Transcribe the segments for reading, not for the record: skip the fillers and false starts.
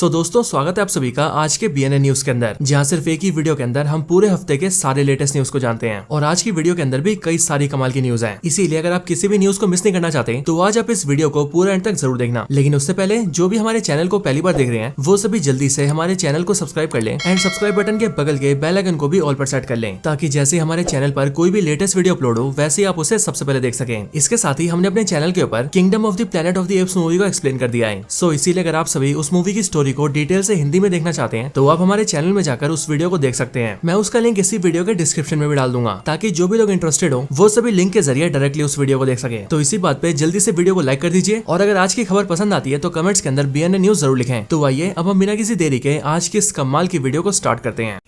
सो दोस्तों, स्वागत है आप सभी का आज के BNN न्यूज के अंदर, जहां सिर्फ एक ही वीडियो के अंदर हम पूरे हफ्ते के सारे लेटेस्ट न्यूज को जानते हैं। और आज की वीडियो के अंदर भी कई सारी कमाल की न्यूज है, इसीलिए अगर आप किसी भी न्यूज को मिस नहीं करना चाहते तो आज आप इस वीडियो को पूरा एंड तक जरूर देखना। लेकिन उससे पहले जो भी हमारे चैनल को पहली बार देख रहे हैं वो सभी जल्दी से हमारे चैनल को सब्सक्राइब कर लें एंड सब्सक्राइब बटन के बगल के बेल आइकन को भी ऑल पर सेट कर लें, ताकि जैसे हमारे चैनल पर कोई भी लेटेस्ट वीडियो अपलोड हो वैसे आप उसे सबसे पहले देख सकें। इसके साथ ही हमने अपने चैनल के ऊपर kingdom of the planet of the apps movie को एक्सप्लेन कर दिया है। सो इसीलिए अगर आप सभी उस मूवी की स्टोरी को डिटेल से हिंदी में देखना चाहते हैं तो आप हमारे चैनल में जाकर उस वीडियो को देख सकते हैं। मैं उसका लिंक इसी वीडियो के डिस्क्रिप्शन में भी डाल दूंगा, ताकि जो भी लोग इंटरेस्टेड हो वो सभी लिंक के जरिए डायरेक्टली उस वीडियो को देख सके। तो इसी बात पे जल्दी से वीडियो को लाइक कर दीजिए, और अगर आज की खबर पसंद आती है तो कमेंट्स के अंदर BNN न्यूज जरूर लिखें। तो आइए अब हम बिना किसी देरी के आज की इस कमाल की वीडियो को स्टार्ट करते हैं।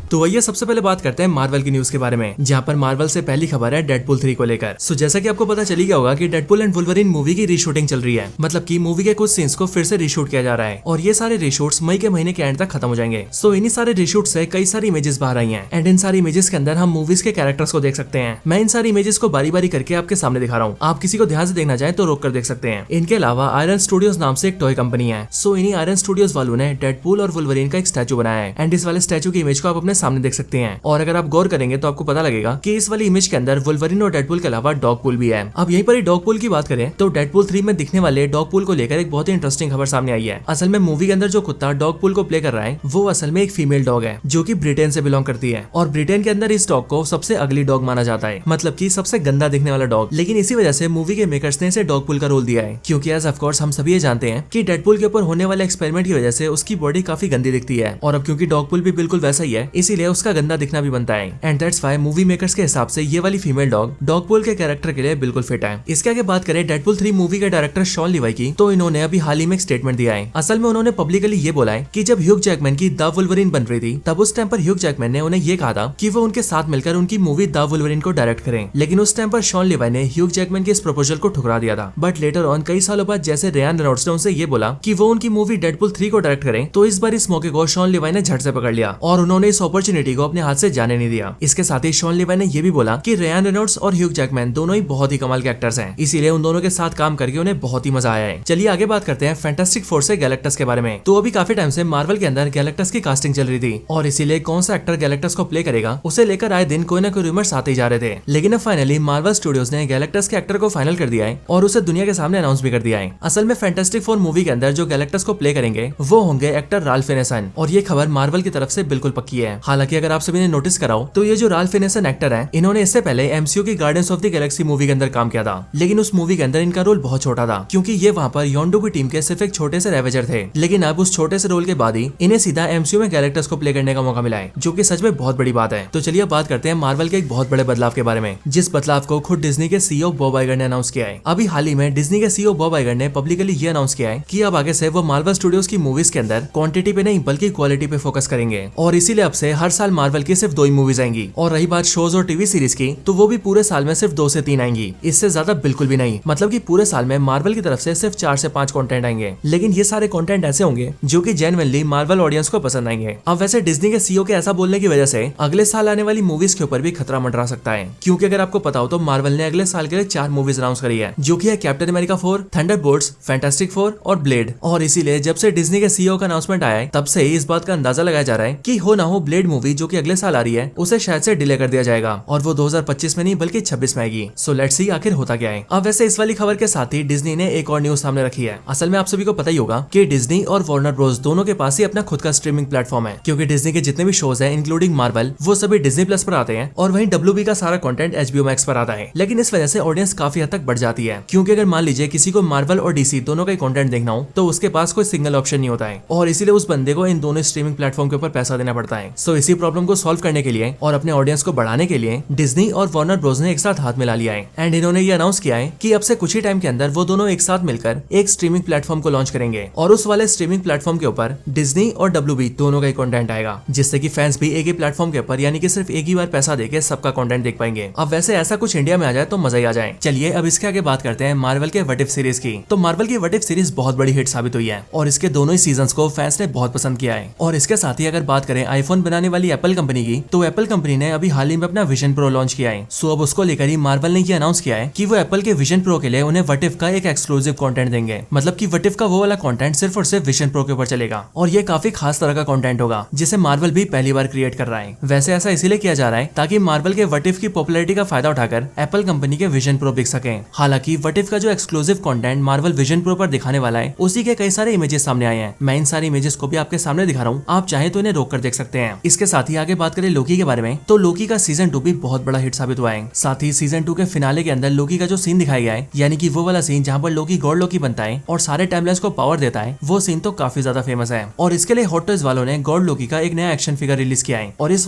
तो वही सबसे पहले बात करते हैं मार्वल की न्यूज के बारे में, जहां पर मार्वल से पहली खबर है डेडपुल 3 को लेकर। सो जैसा कि आपको पता चली गया होगा कि डेडपुल एंड वुल्वरीन मूवी की रीशूटिंग चल रही है, मतलब कि मूवी के कुछ सीन्स को फिर से रीशूट किया जा रहा है, और ये सारे रीशूट्स मई के महीने के एंड तक खत्म हो जाएंगे। सो इन्हीं सारे रीशूट से कई सारी इमेजेस बाहर आई हैं, एंड इन सारी इमेजेस के अंदर हम मूवीज के कैरेक्टर्स को देख सकते हैं। मैं इन सारी इमेजेस को बारी बारी करके आपके सामने दिखा रहा हूँ, आप किसी को ध्यान से देखना चाहें तो रोक कर देख सकते हैं। इनके अलावा आयरन स्टूडियोज नाम से एक टॉय कंपनी है। सो इन्हीं आयरन स्टूडियोज वालों ने डेडपुल और वुल्वरीन का एक स्टैचू बनाया है, एंड इस वाले स्टैचू की इमेज को आप अपने सामने देख सकते हैं। और अगर आप गौर करेंगे तो आपको पता लगेगा कि इस वाली इमेज के अंदर वुल्वरीन और डेडपुल के अलावा डॉगपुल भी है। अब यहीं पर ही डॉगपुल की बात करें तो डेडपुल 3 में दिखने वाले डॉगपुल को लेकर एक बहुत ही इंटरेस्टिंग खबर सामने आई है। असल में मूवी के अंदर जो कुत्ता डॉगपुल को प्ले कर रहा है वो असल में एक फीमेल डॉग है, जो कि ब्रिटेन से बिलोंग करती है, और ब्रिटेन के अंदर इस डॉग को सबसे अगली डॉग माना जाता है, मतलब कि सबसे गंदा दिखने वाला डॉग। लेकिन इसी वजह से मूवी के मेकर्स ने इसे डॉगपुल का रोल दिया है, क्योंकि एज ऑफ कोर्स हम सभी ये जानते हैं कि डेडपुल के ऊपर होने वाले एक्सपेरिमेंट की वजह से उसकी बॉडी काफी गंदी दिखती है, और अब क्योंकि डॉगपुल भी बिल्कुल वैसा ही है इसीलिए उसका गंदा दिखना भी बनता है। And that's why movie makers के हिसाब से ये वाली फीमेल डॉग डॉगपुल के कैरेक्टर के लिए बिल्कुल फिट है। इसके आगे बात करें डेडपुल 3 मूवी के डायरेक्टर शॉन लीवाई की, तो इन्होंने अभी हाल ही में एक स्टेटमेंट दिया है। असल में उन्होंने पब्लिकली ये बोला है कि जब ह्यूग जैकमैन की द वुल्वरीन बन रही थी तब उस टाइम पर ह्यूग जैकमैन ने उन्हें ये कहा था कि वो उनके साथ मिलकर उनकी मूवी द वुल्वरीन को डायरेक्ट करें, लेकिन उस टाइम पर शॉन लीवाई ने ह्यूग जैकमैन के इस प्रपोजल को ठुकरा दिया था। बट लेटर ऑन कई सालों बाद जैसे रियान रेनॉल्ड्स ने उनसे ये बोला कि वो उनकी मूवी डेडपुल 3 को डायरेक्ट करें, तो इस बार इस मौके को शॉन लीवाई ने झट से पकड़ लिया और उन्होंने इस अपॉर्चुनिटी को अपने हाथ से जाने नहीं दिया। इसके साथ ही शॉन लीवाई ने ये भी बोला कि रियान रेनॉल्ड्स और ह्यूग जैकमैन दोनों ही बहुत ही कमाल के एक्टर्स हैं, इसीलिए उन दोनों के साथ काम करके उन्हें बहुत ही मजा आया है। चलिए आगे बात करते हैं फैंटास्टिक फोर से गैलेक्टस के बारे में। तो अभी काफी टाइम से मार्वल के अंदर गैलेक्टस की कास्टिंग चल रही थी, और इसीलिए कौन सा एक्टर गैलेक्टस को प्ले करेगा उसे लेकर आए दिन कोई ना कोई रूमर्स आते ही जा रहे थे। लेकिन अब फाइनली मार्वल स्टूडियोज ने गैलेक्टस के एक्टर को फाइनल कर दिया है और उसे दुनिया के सामने अनाउंस भी कर दिया है। असल में फैंटास्टिक फोर मूवी के अंदर जो गैलेक्टस को प्ले करेंगे वो होंगे एक्टर राल्फ फिनेसन, और ये खबर मार्वल की तरफ से बिल्कुल पक्की है। हालांकि अगर आप सभी ने नोटिस कराओ तो ये जो राल्फ फिनेसन एक्टर है इन्होंने इससे पहले MCU की guardians of the Galaxy movie के अंदर काम किया था, लेकिन उस मूवी के अंदर इनका रोल बहुत छोटा था, क्योंकि ये वहाँ पर योंडू की टीम के सिर्फ एक छोटे से रेवेजर थे। लेकिन अब उस छोटे से रोल के बाद ही इन्हें सीधा MCU में गैलेक्टस को प्ले करने का मौका मिला है, जो कि सच में बहुत बड़ी बात है। तो चलिए बात करते हैं मार्वल के एक बहुत बड़े बदलाव के बारे में, जिस बदलाव को खुद डिज्नी के CEO बॉब आइगर ने अनाउंस किया है। अभी हाल ही में डिज्नी के CEO बॉब आइगर ने पब्लिकली ये अनाउंस किया है कि अब आगे से वो मार्वल स्टूडियोज की मूवीज के अंदर क्वांटिटी पे नहीं बल्कि क्वालिटी पे फोकस करेंगे, और इसीलिए अब से हर साल मार्वल की सिर्फ 2 ही मूवीज आएंगी। और रही बात शोज और टीवी सीरीज की, तो वो भी पूरे साल में सिर्फ 2 से 3 आएंगी, इससे ज्यादा बिल्कुल भी नहीं। मतलब कि पूरे साल में मार्वल की तरफ से सिर्फ 4 से 5 कंटेंट आएंगे, लेकिन ये सारे कंटेंट ऐसे होंगे जो कि जेन्युइनली मार्वल ऑडियंस को पसंद आएंगे। अब वैसे डिज्नी के CEO के ऐसा बोलने की वजह से अगले साल आने वाली मूवीज के ऊपर भी खतरा मंडरा सकता है, क्योंकि अगर आपको पता हो तो मार्वल ने अगले साल के लिए 4 मूवीज अनाउंस करी है, जो कि है कैप्टन अमेरिका 4, थंडरबोल्ट्स, फैंटास्टिक 4 और ब्लेड। और इसीलिए जब से डिज्नी के CEO का अनाउंसमेंट आया है तब से ही इस बात का अंदाजा लगाया जा रहा है कि हो ना हो ब्लेड मूवी जो कि अगले साल आ रही है उसे शायद से डिले कर दिया जाएगा, और वो 2025 में नहीं बल्कि 26 में आएगी। सो लेट्स सी आखिर होता क्या है। अब वैसे इस वाली खबर के साथ ही डिज्नी ने एक और न्यूज सामने रखी है। असल में आप सभी को पता ही होगा कि डिज्नी और वार्नर ब्रोस दोनों के पास ही अपना खुद का स्ट्रीमिंग प्लेटफॉर्म है, क्योंकि डिज्नी के जितने भी शोज हैं इंक्लूडिंग मार्वल वो सभी डिज्नी प्लस पर आते हैं, और वहीं WB का सारा कंटेंट HBO मैक्स पर आता है। लेकिन इस वजह से ऑडियंस काफी हद तक बढ़ जाती है, क्योंकि अगर मान लीजिए किसी को मार्वल और DC दोनों का कंटेंट देखना हो तो उसके पास कोई सिंगल ऑप्शन नहीं होता है, और इसीलिए उस बंदे को इन दोनों स्ट्रीमिंग प्लेटफॉर्म के ऊपर पैसा देना पड़ता है। सो इसी प्रॉब्लम को सॉल्व करने के लिए और अपने ऑडियंस को बढ़ाने के लिए डिज्नी और वार्नर ब्रोस ने एक साथ हाथ मिला लिया है, एंड इन्होंने ये अनाउंस किया है कि अब से कुछ ही टाइम के अंदर वो दोनों एक साथ मिलकर एक स्ट्रीमिंग प्लेटफॉर्म को लॉन्च करेंगे, और उस वाले स्ट्रीमिंग प्लेटफॉर्म के ऊपर डिज्नी और WB दोनों का ही कंटेंट आएगा, जिससे कि फैंस भी एक ही प्लेटफॉर्म के ऊपर यानी कि सिर्फ एक ही बार पैसा देके सबका कंटेंट देख पाएंगे। अब वैसे ऐसा कुछ इंडिया में आ जाए तो मजा ही आ जाए। चलिए अब इसके आगे बात करते हैं मार्वल के व्हाट इफ सीरीज की। तो मार्वल की व्हाट इफ सीरीज बहुत बड़ी हिट साबित हुई है, और इसके दोनों ही सीजन को फैंस ने बहुत पसंद किया है। और इसके साथ ही अगर बात करें आईफोन बनाने आने वाली एप्पल कंपनी की, तो एप्पल कंपनी ने अभी हाल ही में अपना विजन प्रो लॉन्च किया है। सो अब उसको लेकर ही मार्वल ने ये अनाउंस किया है कि वो एप्पल के विजन प्रो के लिए उन्हें व्हाट इफ का एक एक्सक्लूसिव कंटेंट देंगे। मतलब कि व्हाट इफ का वो वाला कंटेंट सिर्फ और सिर्फ विजन प्रो के ऊपर चलेगा और ये काफी खास तरह का कंटेंट होगा जिसे मार्वल भी पहली बार क्रिएट कर रहा है। वैसे ऐसा इसीलिए किया जा रहा है ताकि मार्वल के व्हाट इफ की पॉपुलैरिटी का फायदा उठाकर एप्पल कंपनी के विजन प्रो बिक सके। हालांकि व्हाट इफ का जो exclusive content Marvel vision pro पर दिखाने वाला है उसी के कई सारे इमेजेस सामने आए हैं। मैं इन सारी इमेजेस को भी आपके सामने दिखा रहा हूँ, आप चाहे तो इन्हें रोक कर देख सकते हैं। इसके साथ ही आगे बात करें लोकी के बारे में, तो लोकी का सीजन 2 भी बहुत बड़ा हिट साबित हुआ है। साथ ही सीजन 2 के फिनाले के अंदर लोकी का जो सीन दिखाया गया है, यानी कि वो वाला सीन जहाँ पर लोकी गॉड लोकी बनता है और सारे टाइमलाइंस को पावर देता है, वो सीन तो काफी ज्यादा फेमस है। और इसके लिए हॉट टॉयज वालों ने गॉड लोकी का एक नया एक्शन फिगर रिलीज किया है और इस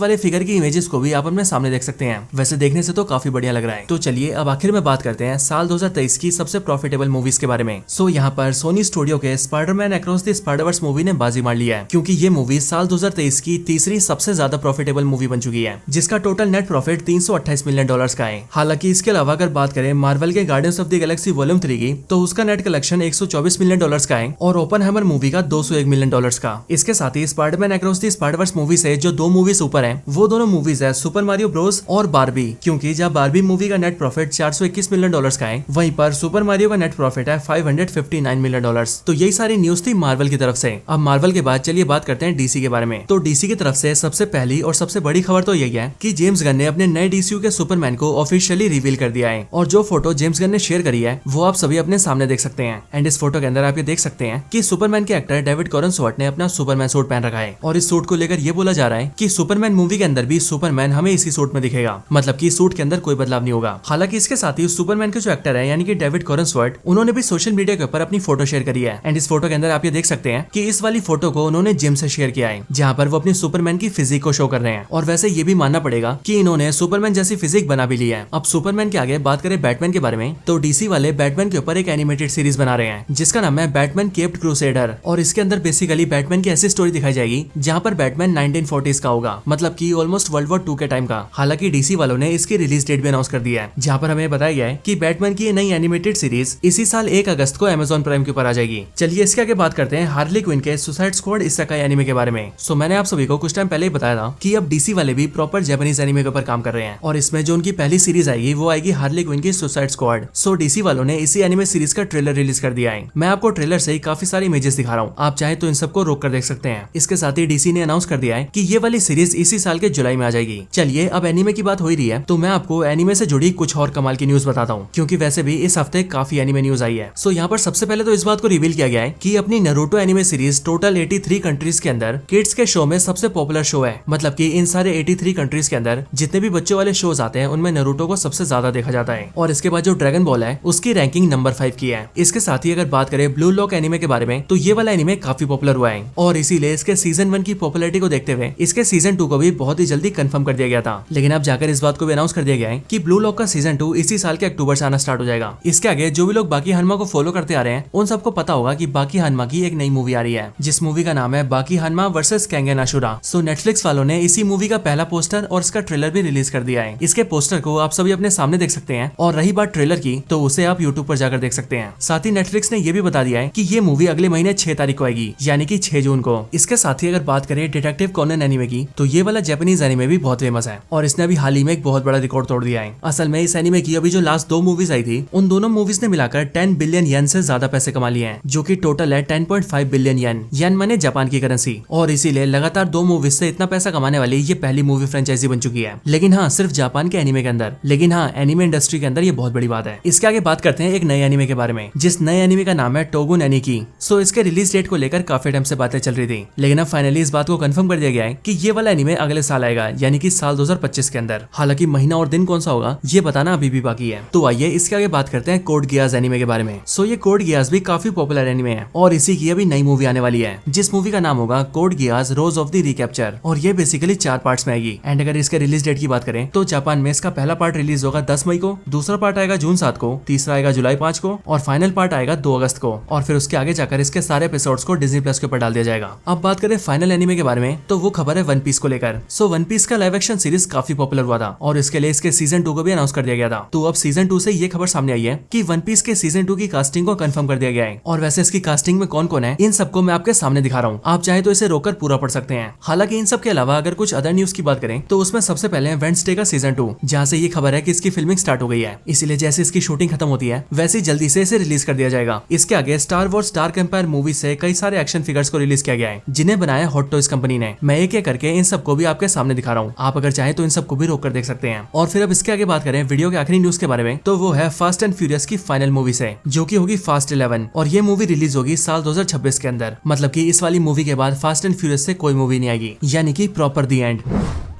वाले फिगर की इमेजेस को भी आप अपने सामने देख सकते हैं। वैसे देखने से तो काफी बढ़िया लग रहा है। तो चलिए अब आखिर में बात करते हैं साल 2023 की सबसे प्रॉफिटेबल मूवीज के बारे में। सो यहाँ पर सोनी स्टूडियो के Spiderman across the Spiderverse movie ने बाजी मार लिया है, क्योंकि ये मूवी साल 2023 की तीसरी सबसे ज्यादा प्रॉफिटेबल मूवी बन चुकी है, जिसका टोटल नेट प्रॉफिट $328 मिलियन का है। हालांकि इसके अलावा अगर बात करें मार्वल के guardians of the Galaxy volume 3 की, तो उसका नेट कलेक्शन $124 मिलियन का है और ओपनहाइमर मूवी का $201 मिलियन का। इसके साथ ही Spiderman across the Spiderverse movie से जो दो मूवीज ऊपर है, वो दोनों मूवीज है सुपर मारियो ब्रोस और बारबी, क्योंकि जब बारबी मूवी का नेट प्रॉफिट $421 मिलियन का है, वहीं पर सुपर मारियो का नेट प्रॉफिट है $559 मिलियन। तो यही सारी न्यूज थी मार्वल की तरफ से। अब मार्वल के बाद चलिए बात करते हैं डीसी के बारे में। तो डीसी की तरफ से सबसे पहली और सबसे बड़ी खबर तो यही है कि जेम्स गन ने अपने नए डीसीयू के सुपरमैन को ऑफिशियली रिवील कर दिया है और जो फोटो जेम्स गन ने शेयर करी है वो आप सभी अपने सामने देख सकते हैं। एंड इस फोटो के अंदर आप ये देख सकते हैं कि सुपरमैन के एक्टर डेविड कॉरन स्वॉर्ट ने अपना सुपरमैन सूट पहन रखा है और इस सूट को लेकर ये बोला जा रहा है कि सुपरमैन मूवी के अंदर भी सुपरमैन हमें इसी सूट में दिखेगा, मतलब कि सूट के अंदर कोई बदलाव नहीं होगा। हालांकि इसके साथ ही सुपरमैन के जो एक्टर है यानी कि डेविड कॉरन स्वॉर्ट, उन्होंने भी सोशल मीडिया के ऊपर अपनी फोटो शेयर करी है। एंड इस फोटो के अंदर आप ये देख सकते हैं कि इस वाली फोटो को उन्होंने जिम से शेयर किया है, जहाँ पर वो अपनी सुपरमैन की फिजिक को शो कर रहे हैं। और वैसे ये भी मानना पड़ेगा कि इन्होंने सुपरमैन जैसी फिजिक बना भी ली है। अब सुपरमैन के आगे बात करें बैटमैन के बारे में, तो डीसी वाले बैटमैन के ऊपर एक एनिमेटेड सीरीज बना रहे हैं जिसका नाम है बैटमैन केप्ड क्रूसेडर और इसके अंदर बेसिकली बैटमैन की ऐसी स्टोरी दिखाई जाएगी जहाँ पर बैटमैन 1940s का होगा, मतलब कि ऑलमोस्ट वर्ल्ड वॉर 2 के टाइम का। हालांकि डीसी वालों ने इसकी रिलीज डेट भी अनाउंस कर दिया है, जहाँ पर हमें बताया गया है कि बैटमैन की ये नई एनिमेटेड सीरीज इसी साल 1 अगस्त को अमेजॉन प्राइम के ऊपर आ जाएगी। चलिए इसके आगे बात करते हैं हार्ली क्विन के सुसाइड स्क्वाड इसेकाई एनिमे के बारे में। सो मैंने आप सभी को कुछ टाइम पहले ही बताया था कि अब डीसी वाले भी प्रॉपर जापानीज एनिमे के ऊपर काम कर रहे हैं और इसमें जो उनकी पहली सीरीज आएगी वो आएगी हार्ली क्विन की सुसाइड स्क्वाड। सो डीसी वालों ने इसी एनिमे सीरीज का ट्रेलर रिलीज कर दिया है। मैं आपको ट्रेलर से ही काफी सारी इमेजेस दिखा रहा हूँ, आप चाहे तो इन सबको रोक कर देख सकते हैं। इसके साथ ही डीसी ने अनाउंस कर दिया है कि ये वाली सीरीज इसी साल के जुलाई में आ जाएगी। चलिए अब एनिमे की बात हो ही रही है तो मैं आपको एनिमे से जुड़ी कुछ और कमाल की न्यूज बताता हूँ, क्योंकि वैसे भी इस हफ्ते काफी एनिमे न्यूज आई है। सो यहाँ पर सबसे पहले तो इस बात को रिवील किया गया है कि अपनी Naruto anime series total 83 countries के अंदर किड्स के शो में सबसे पॉपुलर शो है। मतलब कि इन सारे 83 कंट्रीज के अंदर जितने भी बच्चों वाले शोज आते हैं उनमें नारुतो को सबसे ज्यादा देखा जाता है और इसके बाद जो ड्रैगन बॉल है उसकी रैंकिंग नंबर 5 की है। इसके साथ ही अगर बात करें ब्लू लॉक एनिमे के बारे में, तो ये वाला एनिमे काफी पॉपुलर हुआ है और इसीलिए इसके सीजन 1 की पॉपुलैरिटी को देखते हुए इसके सीजन 2 को भी बहुत ही जल्दी कंफर्म कर दिया गया था। लेकिन अब जाकर इस बात को भी अनाउंस कर दिया गया है कि ब्लू लॉक का सीजन 2 इसी साल के अक्टूबर से आना स्टार्ट हो जाएगा। इसके आगे जो भी लोग बाकी हनमा को फॉलो करते आ रहे हैं उन सबको पता होगा कि बाकी हनमा की एक नई मूवी आ रही है, जिस मूवी का नाम है Baki Hanma versus Kengan Ashura. So Netflix वालों ने इसी मूवी का पहला पोस्टर और इसका ट्रेलर भी रिलीज कर दिया है। इसके पोस्टर को आप सभी अपने सामने देख सकते हैं और रही बात ट्रेलर की तो उसे आप यूट्यूब पर जाकर देख सकते हैं। साथ ही नेटफ्लिक्स ने यह भी बता दिया है कि ये मूवी अगले महीने 6 तारीख को आएगी, यानी कि 6 जून को। इसके साथ ही अगर बात करें डिटेक्टिव कॉनन एनिमे की, तो ये वाला जापानीज एनिमे भी बहुत फेमस है और इसने अभी हाल ही में एक बहुत बड़ा रिकॉर्ड तोड़ दिया है। असल में इस एनिमे की अभी जो लास्ट 2 मूवीज आई थी उन दोनों मूवीज ने मिलाकर 10 बिलियन येन से ज्यादा पैसे कमा लिए हैं, जो कि टोटल है 10.5 बिलियन येन। येन माने जापान की करेंसी। और इसीलिए लगातार 2 मूवीज से इतना पैसा कमाने वाली ये पहली मूवी फ्रेंचाइजी बन चुकी है। लेकिन हाँ, सिर्फ जापान के एनिमे के अंदर। लेकिन हाँ, एनिमे इंडस्ट्री के अंदर ये बहुत बड़ी बात है। इसके आगे बात करते हैं एक नए एनिमे के बारे में, जिस नए एनिमे का नाम है टोगुन एनिकी। सो इसके रिलीज डेट को लेकर काफी टाइम से बातें चल रही थी, लेकिन अब फाइनली इस बात को कंफर्म कर दिया गया है कि ये वाला एनिमे अगले साल आएगा, यानी कि साल 2025 के अंदर। हालांकि महीना और दिन कौन सा होगा ये बताना अभी भी बाकी है। तो आइए इसके आगे बात करते हैं कोड गियास एनिमे के बारे में। सो ये कोड गियास भी काफी पॉपुलर एनिमे है और इसी की अभी नई मूवी आने वाली है, जिस मूवी का नाम होगा code Geass rose of the recapture और ये बेसिकली 4 पार्ट्स में आएगी। एंड अगर इसके रिलीज डेट की बात करें तो जापान में इसका पहला पार्ट रिलीज होगा 10 मई को, दूसरा पार्ट आएगा जून 7 को, तीसरा आएगा जुलाई 5 को और फाइनल पार्ट आएगा 2 अगस्त को। और फिर उसके आगे जाकर इसके सारे एपिसोड्स को डिज्नी प्लस के ऊपर डाल दिया जाएगा। अब बात करें फाइनल एनिमे के बारे में, तो वो खबर है वन पीस को लेकर। सो वन पीस का लाइव एक्शन सीरीज काफी पॉपुलर हुआ था और इसके लिए इसके सीजन 2 को भी अनाउंस कर दिया गया था। तो अब सीजन 2 से ये खबर सामने आई है कि वन पीस के सीजन 2 की कास्टिंग को कंफर्म कर दिया गया है। और वैसे इसकी कास्टिंग में कौन कौन है इन सबको मैं आपके सामने दिखा रहा हूँ, आप चाहे तो इसे रोककर पूरा पढ़ सकते हैं। हालांकि इन सब के अलावा अगर कुछ अदर न्यूज की बात करें तो उसमें सबसे पहले वेडनेसडे का सीजन 2, जहां से ये खबर है कि इसकी फिल्मिंग स्टार्ट हो गई है। इसीलिए जैसे इसकी शूटिंग खत्म होती है वैसे ही जल्दी से इसे रिलीज कर दिया जाएगा। इसके आगे Star Wars Dark Empire movie से कई सारे एक्शन फिगर्स को रिलीज किया गया है, जिन्हें बनाया हॉट टॉयज कंपनी ने। मैं एक एक करके इन सबको भी आपके सामने दिखा रहा हूँ, आप अगर चाहें तो इन सबको भी रोक कर देख सकते हैं। और फिर अब इसके आगे बात करें वीडियो के आखिरी न्यूज के बारे में, तो वो है फास्ट एंड फ्यूरियस की फाइनल मूवी से, जो की होगी फास्ट 11, और ये मूवी रिलीज होगी साल 2026 के अंदर। मतलब कि इस वाली मूवी के बाद फास्ट एंड फ्यूरियस से कोई मूवी नहीं आएगी, यानी कि प्रॉपर दी एंड।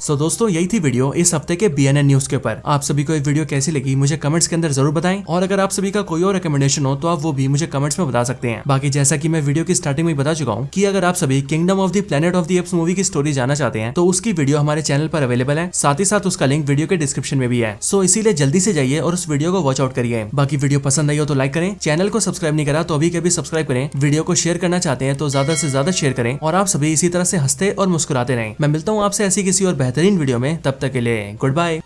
सो दोस्तों यही थी वीडियो इस हफ्ते के BNN न्यूज के ऊपर। आप सभी को ये वीडियो कैसी लगी मुझे कमेंट्स के अंदर जरूर बताएं, और अगर आप सभी का कोई और रिकमेंडेशन हो तो आप वो भी मुझे कमेंट्स में बता सकते हैं। बाकी जैसा कि मैं वीडियो की स्टार्टिंग में बता चुका हूँ कि अगर आप सभी kingdom of the planet of the apps movie की स्टोरी जानना चाहते हैं तो उसकी वीडियो हमारे चैनल पर अवेलेबल है, साथ ही साथ उसका लिंक वीडियो के डिस्क्रिप्शन में भी है। सो इसीलिए जल्दी से जाइए और उस वीडियो को वॉच आउट करिए। बाकी वीडियो पसंद आई हो तो लाइक करें, चैनल को सब्सक्राइब नहीं करा तो अभी के भी सब्सक्राइब करें, वीडियो को शेयर करना चाहते हैं तो ज्यादा से ज्यादा शेयर करें, और आप सभी इसी तरह से हंसते और मुस्कुराते रहें। मैं मिलता हूँ आपसे ऐसी किसी और बेहतरीन वीडियो में, तब तक के लिए गुड बाय।